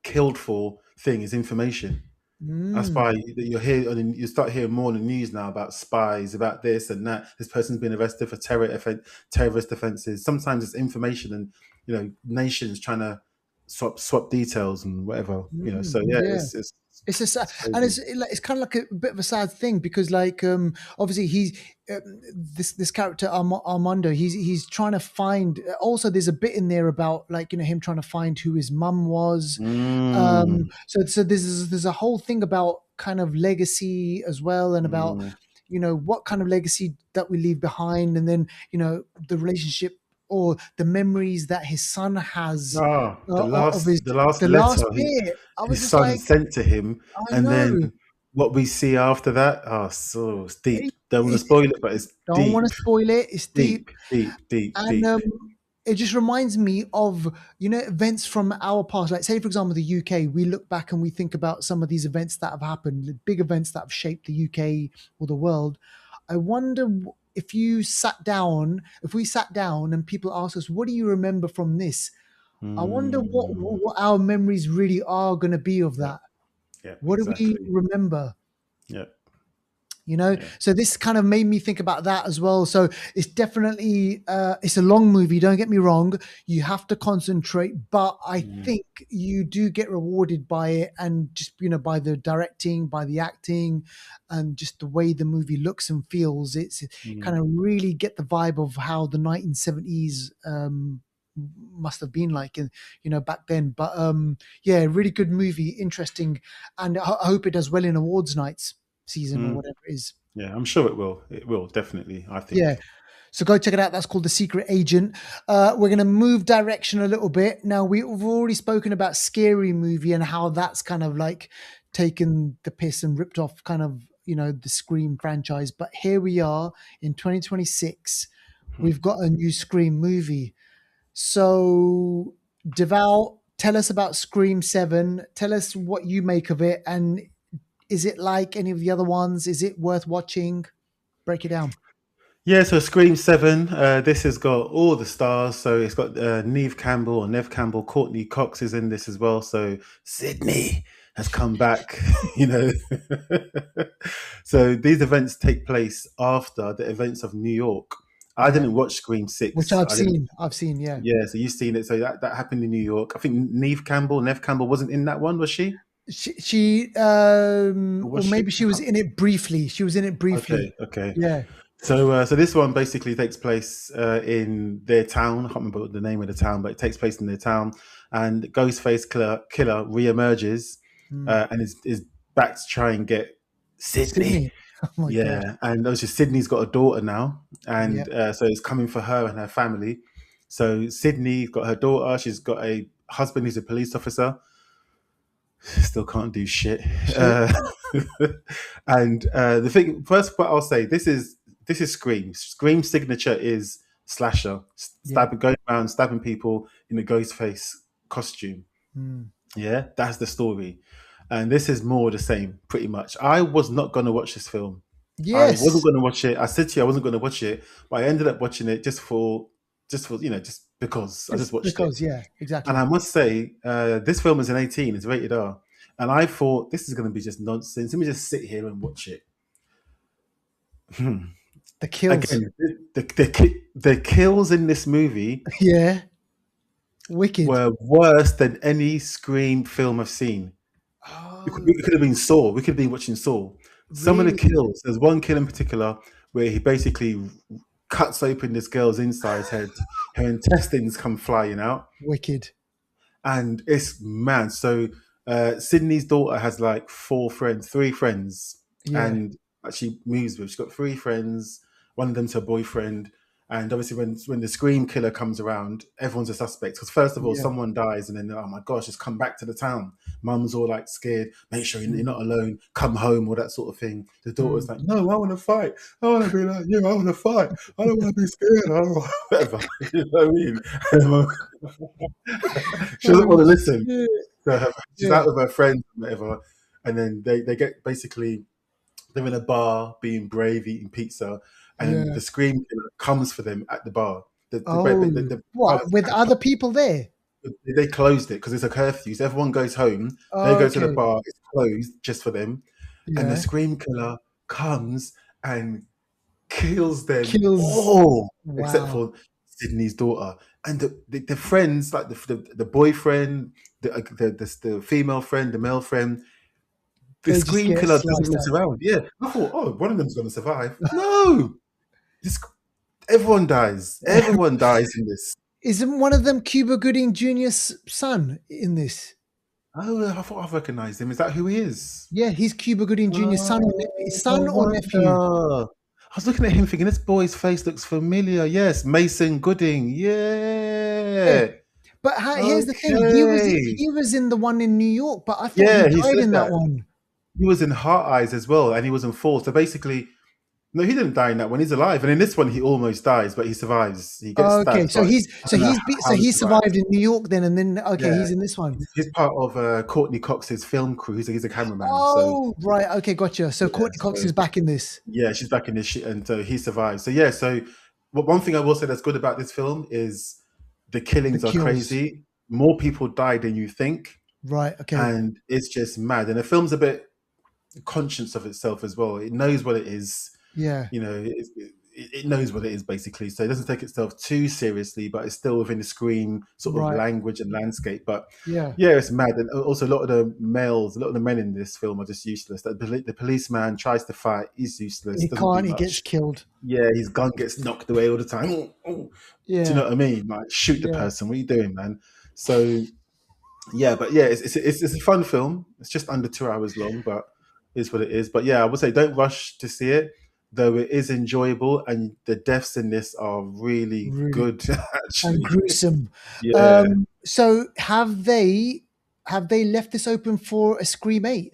killed for thing is information. That's why you start hearing more in the news now about spies, about this and that. This person's been arrested for terrorist offenses. Sometimes it's information and nations trying to swap details and whatever. So it's a sad, and it's kind of like a bit of a sad thing because obviously he's this character Armando, he's trying to find. Also, there's a bit in there about him trying to find who his mum was. So there's a whole thing about kind of legacy as well, and about what kind of legacy that we leave behind, and then the relationship or the memories that his son has. The last the letter last bit, his son sent to him, and then know. what we see after that, so it's deep. Don't want to spoil it, but it's don't deep. want to spoil it. It's deep, deep. And it just reminds me of events from our past. Like say, for example, the UK. We look back and we think about some of these events that have happened, the big events that have shaped the UK or the world. I wonder if we sat down and people ask us, what do you remember from this? I wonder what our memories really are going to be of that. What exactly. do we remember? Yeah. So this kind of made me think about that as well. So it's definitely it's a long movie, don't get me wrong. You have to concentrate, but I think you do get rewarded by it, and just by the directing, by the acting, and just the way the movie looks and feels. It's kind of really get the vibe of how the 1970s must have been like back then. But really good movie, interesting, and I hope it does well in awards nights season or whatever it is. Yeah, I'm sure it will. It will definitely, I think. Yeah. So go check it out. That's called The Secret Agent. We're going to move direction a little bit. Now, we've already spoken about Scary Movie and how that's kind of taken the piss and ripped off kind of, the Scream franchise. But here we are in 2026. We've got a new Scream movie. So, Deval, tell us about Scream 7. Tell us what you make of it. And is it like any of the other ones? Is it worth watching? Break it down. Yeah, so Scream 7, this has got all the stars. So it's got Neve Campbell or Nev Campbell, Courtney Cox is in this as well. So Sydney has come back, you know. So these events take place after the events of New York. I didn't watch Scream 6. Which I've seen, yeah. Yeah, so you've seen it. So that happened in New York. I think Nev Campbell wasn't in that one, was she? Or maybe she was in it briefly. She was in it briefly. Okay. Yeah. So this one basically takes place in their town. I can't remember the name of the town, but it takes place in their town. And Ghostface killer reemerges and is back to try and get Sydney. Oh my God. And obviously Sydney's got a daughter now, and so it's coming for her and her family. So Sydney's got her daughter. She's got a husband who's a police officer. Still can't do shit. And the thing first, what I'll say, this is Scream. Scream's signature is slasher, going around stabbing people in a ghost face costume. Yeah, that's the story, and this is more the same, pretty much. I was not going to watch this film. Yes. I wasn't going to watch it. I said to you I wasn't going to watch it, but I ended up watching it just because I just watched it. Yeah, exactly. And I must say, this film is an 18. It's rated R. And I thought, this is going to be just nonsense. Let me just sit here and watch it. The kills. Again, the kills in this movie wicked. were worse than any Scream film I've seen. Oh, It could have been Saw. We could have been watching Saw. Some of the kills, there's one kill in particular where he basically cuts open this girl's inside head. Her intestines come flying out. Wicked. And it's mad. So Sydney's daughter has like three friends, and she moves with. She's got three friends. One of them's her boyfriend. And obviously, when the Scream killer comes around, everyone's a suspect. Because first of all, someone dies, and then, oh my gosh, just come back to the town. Mum's all like scared. Make sure you're not alone. Come home, all that sort of thing. The daughter's like, no, I want to fight. I want to be like you. I want to fight. I don't want to be scared. I don't want whatever. You know what I mean? She doesn't want to listen. So she's out with her friends and whatever. And then they get basically, they're in a bar being brave, eating pizza. And the Scream killer comes for them at the bar. What, with other people there? They closed it because it's a curfew. So everyone goes home. They go to the bar. It's closed just for them. And the Scream killer comes and kills them all, except for Sydney's daughter. And the friends, like the boyfriend, the female friend, the male friend, the Scream killer doesn't mess around. Yeah. I thought, one of them's going to survive. No! Everyone dies. Everyone dies in this. Isn't one of them Cuba Gooding Jr.'s son in this? Oh, I thought I recognized him. Is that who he is? Yeah, he's Cuba Gooding Jr.'s son or nephew. I was looking at him thinking, this boy's face looks familiar. Yes, Mason Gooding. Yeah. But here's the thing. He was in the one in New York, but I thought he died in that one. He was in Heart Eyes as well, and he was in 4. So basically, no, he didn't die in that one. He's alive, and in this one, he almost dies, but he survives. He gets stabbed. So he survived in New York then, and then he's in this one. He's part of Courtney Cox's film crew. He's a cameraman. Oh, right. Okay, gotcha. So Courtney Cox is back in this. Yeah, she's back in this shit, and so he survives. So one thing I will say that's good about this film is the killings are crazy. More people die than you think. Right. Okay. And it's just mad. And the film's a bit conscious of itself as well. It knows what it is. Yeah. You know, it knows what it is basically. So it doesn't take itself too seriously, but it's still within the Scream sort of language and landscape. But it's mad. And also a lot of the men in this film are just useless. The policeman tries to fight, he's useless. He can't, he gets killed. Yeah, his gun gets knocked away all the time. Do you know what I mean? Like, shoot the person. What are you doing, man? So it's a fun film. It's just under 2 hours long, but it's what it is. But yeah, I would say don't rush to see it, though it is enjoyable, and the deaths in this are really good, actually. And gruesome. Yeah. So have they left this open for a Scream 8?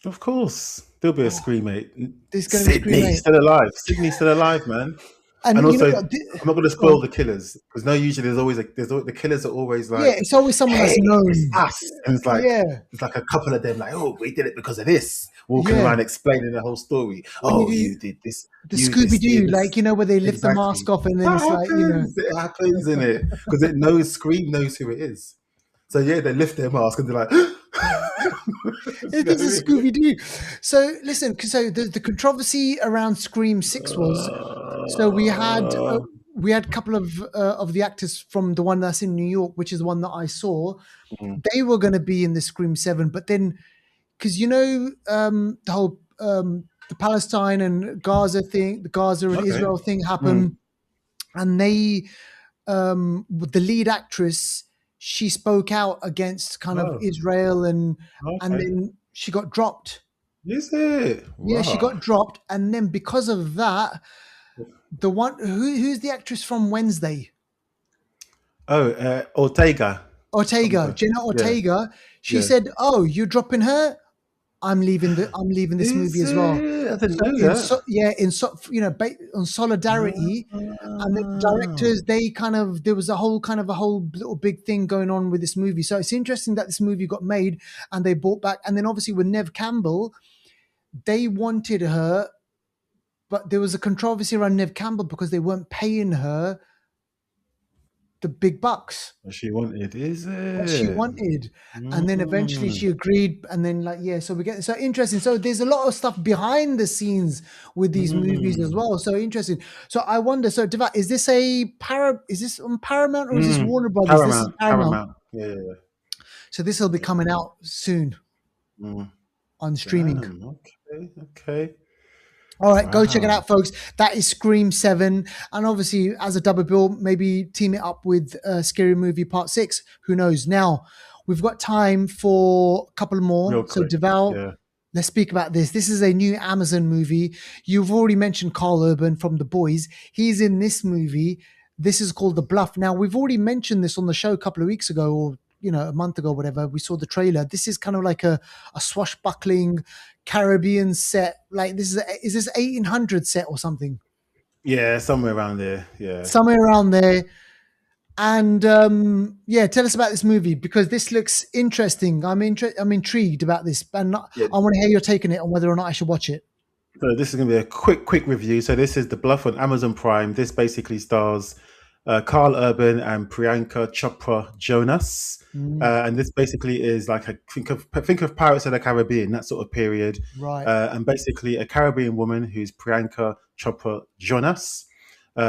Of course, there'll be a Scream 8. There's going to be a Scream 8. Still alive. Sydney's still alive, man. And And you know also, what? I'm not going to Go on. spoil the killers because no, usually the killers are always Yeah, like, it's always someone "Hey, that's it's known. us," and Yeah, it's like a couple of them like, "Oh, we did it because of this," walking yeah. around explaining the whole story. When you Oh, do you did this, the you Scooby this, you Doo, this. like, where they lift the mask Exactly. off and then That it's like, happens. It happens in it because it knows Scream knows who it is. So yeah, they lift their mask and they're like, you it know what is I a mean? Scooby Doo. So listen, so the controversy around Scream 6 was, so we had a couple of the actors from the one that's in New York, which is the one that I saw. Mm, They were going to be in the Scream 7, but then because the whole the Palestine and Gaza thing, the Gaza and okay. Israel thing Mm, happened, and they the lead actress, she spoke out against kind of oh, Israel, and okay. then she got dropped. Is it? Yeah, she Wow. got dropped, and then because of that, the one who's the actress from Wednesday, Oh, Ortega. Something Ortega, like Jenna yeah, Ortega. She yeah. said, "Oh, you're dropping her. I'm leaving this movie Is as well." it? I didn't So know that. on solidarity, and the Ah, directors, they kind of there was a whole little big thing going on with this movie. So it's interesting that this movie got made and they brought back, and then obviously with Nev Campbell, they wanted her, but there was a controversy around Nev Campbell because they weren't paying her the big bucks what she wanted, is what she it? wanted. And then eventually Mm, she agreed. And then, like, yeah, so we get so interesting. So there's a lot of stuff behind the scenes with these movies as mm, well. So interesting. So I wonder, so Devat, is this on Paramount or is this mm. Warner Brothers? This is Paramount, Paramount. Paramount. Yeah, yeah, So this will be coming yeah. out soon Mm. on streaming. Damn. Okay, okay. All right, go check it Wow. out, folks. That is Scream 7. And obviously, as a double bill, maybe team it up with Scary Movie Part 6. Who knows? Now, we've got time for a couple more. Real So, quick. Deval, Yeah. let's speak about this. This is a new Amazon movie. You've already mentioned Carl Urban from The Boys. He's in this movie. This is called The Bluff. Now, we've already mentioned this on the show a couple of weeks ago, or a month ago, whatever. We saw the trailer. This is kind of like a swashbuckling Caribbean set. Like, is this 1800 set or something? Yeah, somewhere around there. Yeah. Somewhere around there. And yeah, tell us about this movie because this looks interesting. I'm intrigued about this, and I Yeah. want to hear your take on it on whether or not I should watch it. So this is going to be a quick review. So this is The Bluff on Amazon Prime. This basically stars Carl Urban and Priyanka Chopra Jonas. Mm, And this basically is like think of Pirates of the Caribbean, that sort of period. right. And basically a Caribbean woman who's Priyanka Chopra Jonas.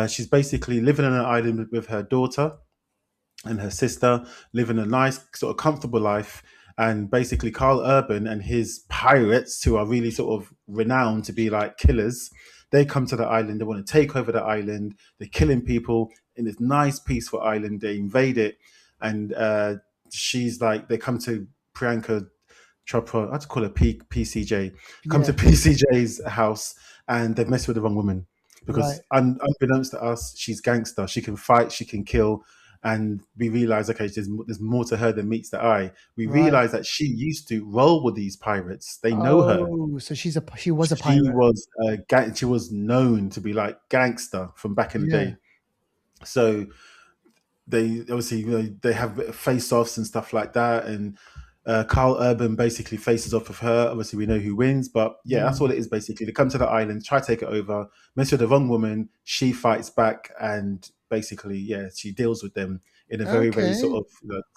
She's basically living on an island with her daughter and her sister, living a nice sort of comfortable life. And basically Carl Urban and his pirates, who are really sort of renowned to be like killers, they come to the island. They want to take over the island. They're killing people in this nice peaceful island. They invade it, and she's like, they come to Priyanka Chopra, I have to call her PCJ, come Yeah. to PCJ's house, and they've messed with the wrong woman Right. because unbeknownst to us, she's gangster. She can fight, she can kill, and we realize, okay, there's more to her than meets the eye. We Right. realize that she used to roll with these pirates. They know her. Oh, so she was a She pirate. was she was known to be like gangster from back in the Yeah. day. So they obviously, they have face-offs and stuff like that, and Carl Urban basically faces off with her. Obviously, we know who wins, but yeah, that's all Mm, it is. Basically, they come to the island, try to take it over, mess with the wrong woman. She fights back, and basically, yeah, she deals with them in a very, very okay. sort of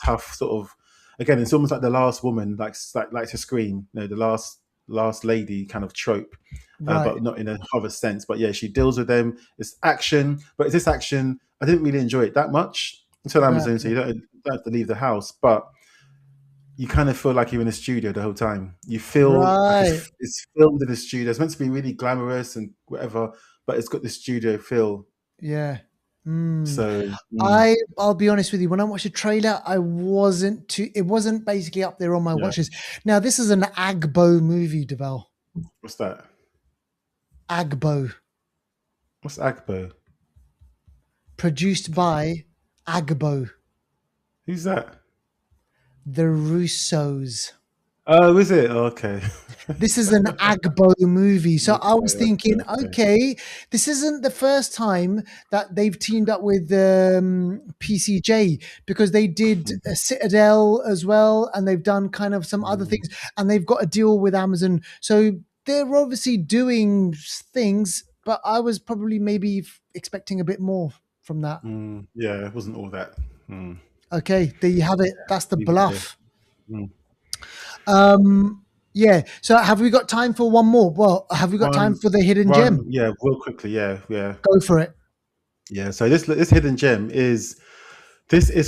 tough sort of. Again, it's almost like the last woman, like to scream, the last lady kind of trope, Right. but not in a horror sense. But yeah, she deals with them. It's action, but it's this action. I didn't really enjoy it that much until Right. Amazon, so you don't have to leave the house, but you kind of feel like you're in a studio the whole time. You feel like Right. it's filmed in a studio. It's meant to be really glamorous and whatever, but it's got this studio feel. Yeah. Mm. So I'll be honest with you. When I watched the trailer, it wasn't basically up there on my yeah. watches. Now, this is an Agbo movie, Devel. What's that? Agbo, What's Agbo? produced by Agbo, Who's that? the Russos. Oh, is it? Okay. This is an Agbo movie. So I was Okay, thinking, okay. okay, this isn't the first time that they've teamed up with PCJ, because they did a Citadel as well, and they've done kind of some other Mm, things, and they've got a deal with Amazon. So they're obviously doing things, but I was probably maybe expecting a bit more from that. yeah, it wasn't all that. Mm, Okay, there you have it. That's the leave it there. Bluff. Mm. Yeah. So have we got time for one more? Well, have we got time One, for the hidden gem? yeah, real quickly, yeah, yeah, Go for it. yeah. So this hidden gem is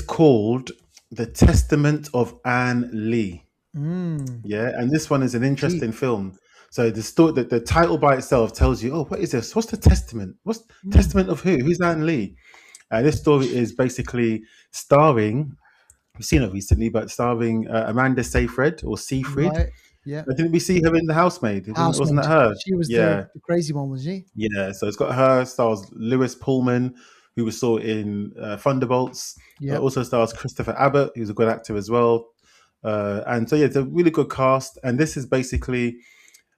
called The Testament of Anne Lee. Mm, Yeah, and this one is an deep. interesting film. So the story, the title by itself tells you, oh, what is this? What's the testament? What's Mm, testament of who? Who's Anne Lee? This story is basically starring. We've seen her recently, but starring Amanda Seyfried or Seyfried. right. Yeah. Didn't we see her in The Housemaid? Wasn't Housemaid. that her? She was Yeah, the crazy one, was she? yeah. So it's got her. Stars Lewis Pullman, who we saw in Thunderbolts. Yep. Also stars Christopher Abbott, who's a good actor as well. And so yeah, it's a really good cast. And this is basically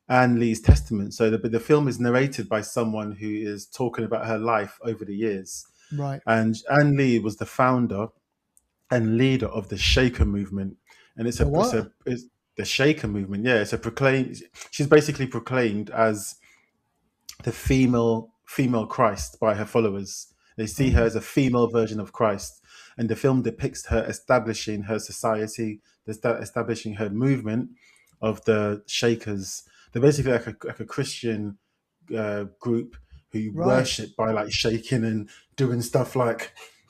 Anne Lee's testament. So the film is narrated by someone who is talking about her life over the years. Right. And Anne Lee was the founder and leader of the Shaker movement. And The what? it's the Shaker movement. Yeah, it's a proclaimed. She's basically proclaimed as the female Christ by her followers. They see her Oh, as a female version of Christ, and the film depicts her establishing her society, establishing her movement of the Shakers. They're basically like a Christian group who right. worship by like shaking and doing stuff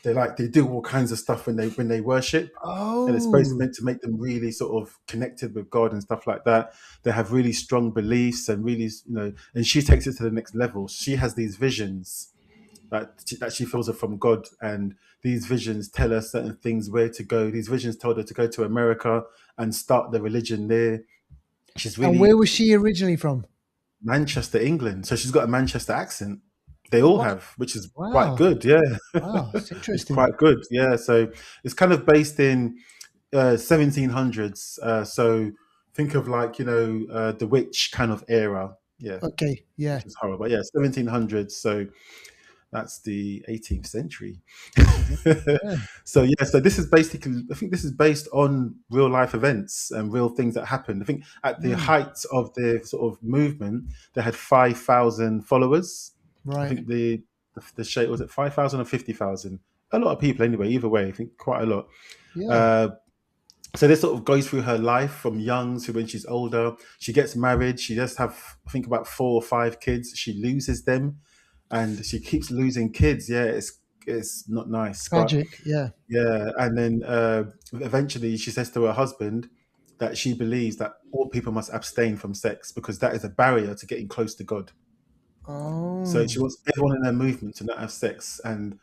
they do all kinds of stuff when they worship, and it's basically Oh, meant to make them really sort of connected with God and stuff like that. They have really strong beliefs and really, and she takes it to the next level. She has these visions that she feels are from God, and these visions tell her certain things, where to go. These visions told her to go to America and start the religion there. She's and where really was she originally from? Manchester, England, so she's got a Manchester accent. They all What? have, which is quite Wow. good. Yeah, Wow. It's it's interesting. quite good. Yeah, so it's kind of based in 1700s. So think of like the witch kind of era. Yeah, Okay. Yeah. which is horrible. But yeah, 1700s. So that's the 18th century. Yeah. So yeah, so this is basically, I think this is based on real life events and real things that happened. I think at the Mm, height of the sort of movement, they had 5,000 followers. I right. think the shape was it 5,000 or 50,000. A lot of people anyway. Either way, I think quite a lot. Yeah. Uh, so this sort of goes through her life from young to when she's older. She gets married. She does have, I think, about 4 or 5 kids. She loses them, and she keeps losing kids. Yeah, it's not nice, but Tragic. Yeah. yeah. And then eventually, she says to her husband that she believes that all people must abstain from sex because that is a barrier to getting close to God. So Oh, she wants everyone in her movement to not have sex, and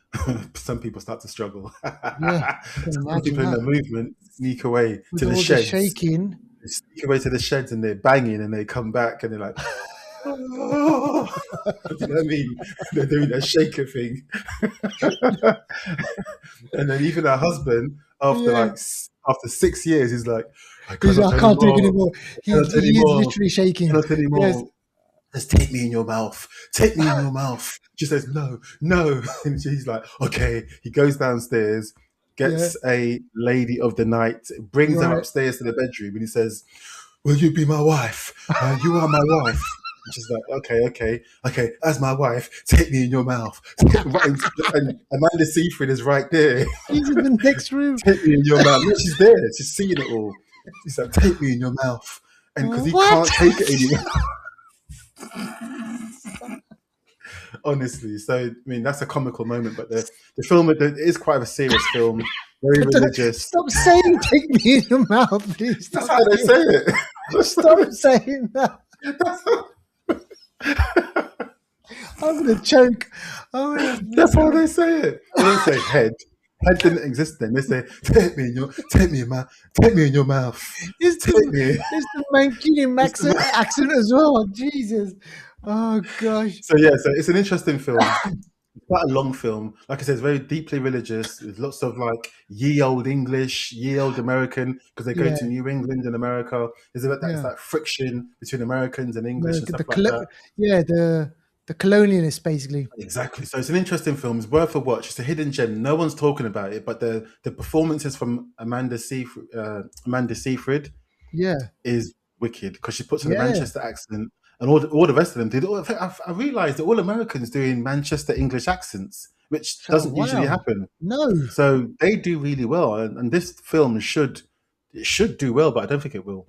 some people start to struggle. yeah. I can Some imagine people in that. the movement sneak away With to the all the sheds. shaking. They sneak away to the sheds and they're banging, and they come back and they're like, "Oh." Do you know what I mean? They're doing that shaker thing. And then even her husband, Yeah. after 6 years, he's like, I He's like, cannot I can't take anymore. anymore. I cannot He is anymore. literally I shaking. cannot Yes. anymore. Just take me in your mouth. Take me in your mouth. She says, no, no. And she's like, okay. He goes downstairs, Yeah. gets a lady of the night, brings her Right. upstairs to the bedroom, and he says, will you be my wife? You are my wife. And she's like, okay, okay, okay. As my wife, take me in your mouth. And Amanda Seyfried is right there. He's in the next room. Take me in your mouth. No, she's there. She's seeing it all. She's like, take me in your mouth. And because he What? can't take it anymore. Honestly, so I mean that's a comical moment, but the film it is quite a serious film, very religious. Stop saying "take me in your mouth," please. That's Stop how they say it. Stop saying that. I'm gonna choke. That's how they say it. They don't say head. Head didn't exist then. They say take me in your mouth. It's Take me. the Mancunian accent as well. Jesus. Oh gosh. So yeah, so it's an interesting film. It's quite a long film. Like I said, it's very deeply religious. There's lots of like ye old English, ye old American, because they go Yeah, to New England and America. There's about that, it's yeah. that friction between Americans and English and America, stuff like that. yeah, the colonialists basically. Exactly. So it's an interesting film. It's worth a watch. It's a hidden gem. No one's talking about it, but the performances from Amanda Seyfried Yeah, is wicked because she puts on a yeah. Manchester accent, and all the rest of them did. I realized that all Americans doing Manchester English accents, which Oh doesn't usually wow. happen. No. So they do really well, and this film should do well, but I don't think it will.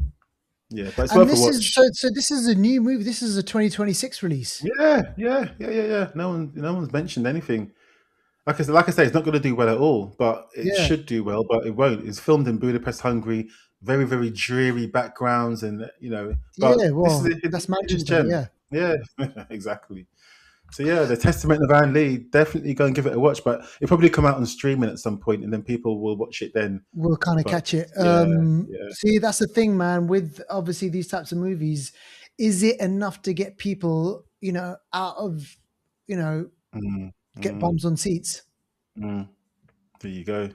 Yeah, but it's And worth a this is watch. so this is a new movie. This is a 2026 release. Yeah. No one's mentioned anything. Like I say, it's not going to do well at all, but it Yeah. should do well, but it won't. It's filmed in Budapest, Hungary, very, very dreary backgrounds, and but Yeah, this is well, a that's hidden Manchester, gem. yeah. Yeah, exactly. So yeah, the Testament of Anne Lee, definitely go and give it a watch, but it'll probably come out on streaming at some point, and then people will watch it then. We'll kind of But catch it. yeah. See, that's the thing, man, with obviously these types of movies. Is it enough to get people, out of, Mm, get mm, bombs on seats? mm. There you go.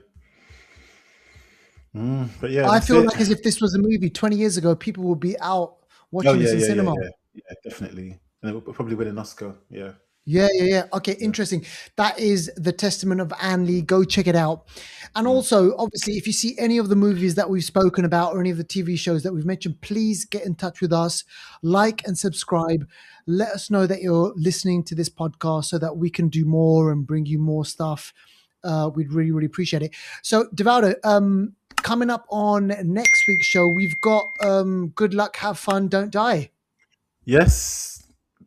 But yeah, I that's feel it. like as if this was a movie 20 years ago, people would be out Oh watching this in cinema. yeah, definitely, and it will probably win an Oscar. Yeah. Yeah. Okay, Yeah. interesting. That is The Testament of Anne Lee. Go check it out. And also, obviously, if you see any of the movies that we've spoken about or any of the TV shows that we've mentioned, please get in touch with us, like and subscribe. Let us know that you're listening to this podcast so that we can do more and bring you more stuff. We'd really, really appreciate it. So, Devaldo, coming up on next week's show, we've got Good Luck, Have Fun, Don't Die. Yes,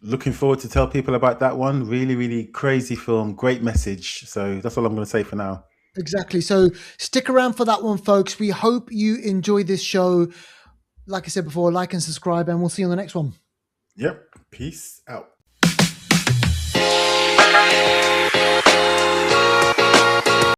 looking forward to tell people about that one. Really, really crazy film, great message. So that's all I'm going to say for now. Exactly. So stick around for that one, folks. We hope you enjoy this show. Like I said before, like and subscribe, and we'll see you on the next one. Yep. Peace out.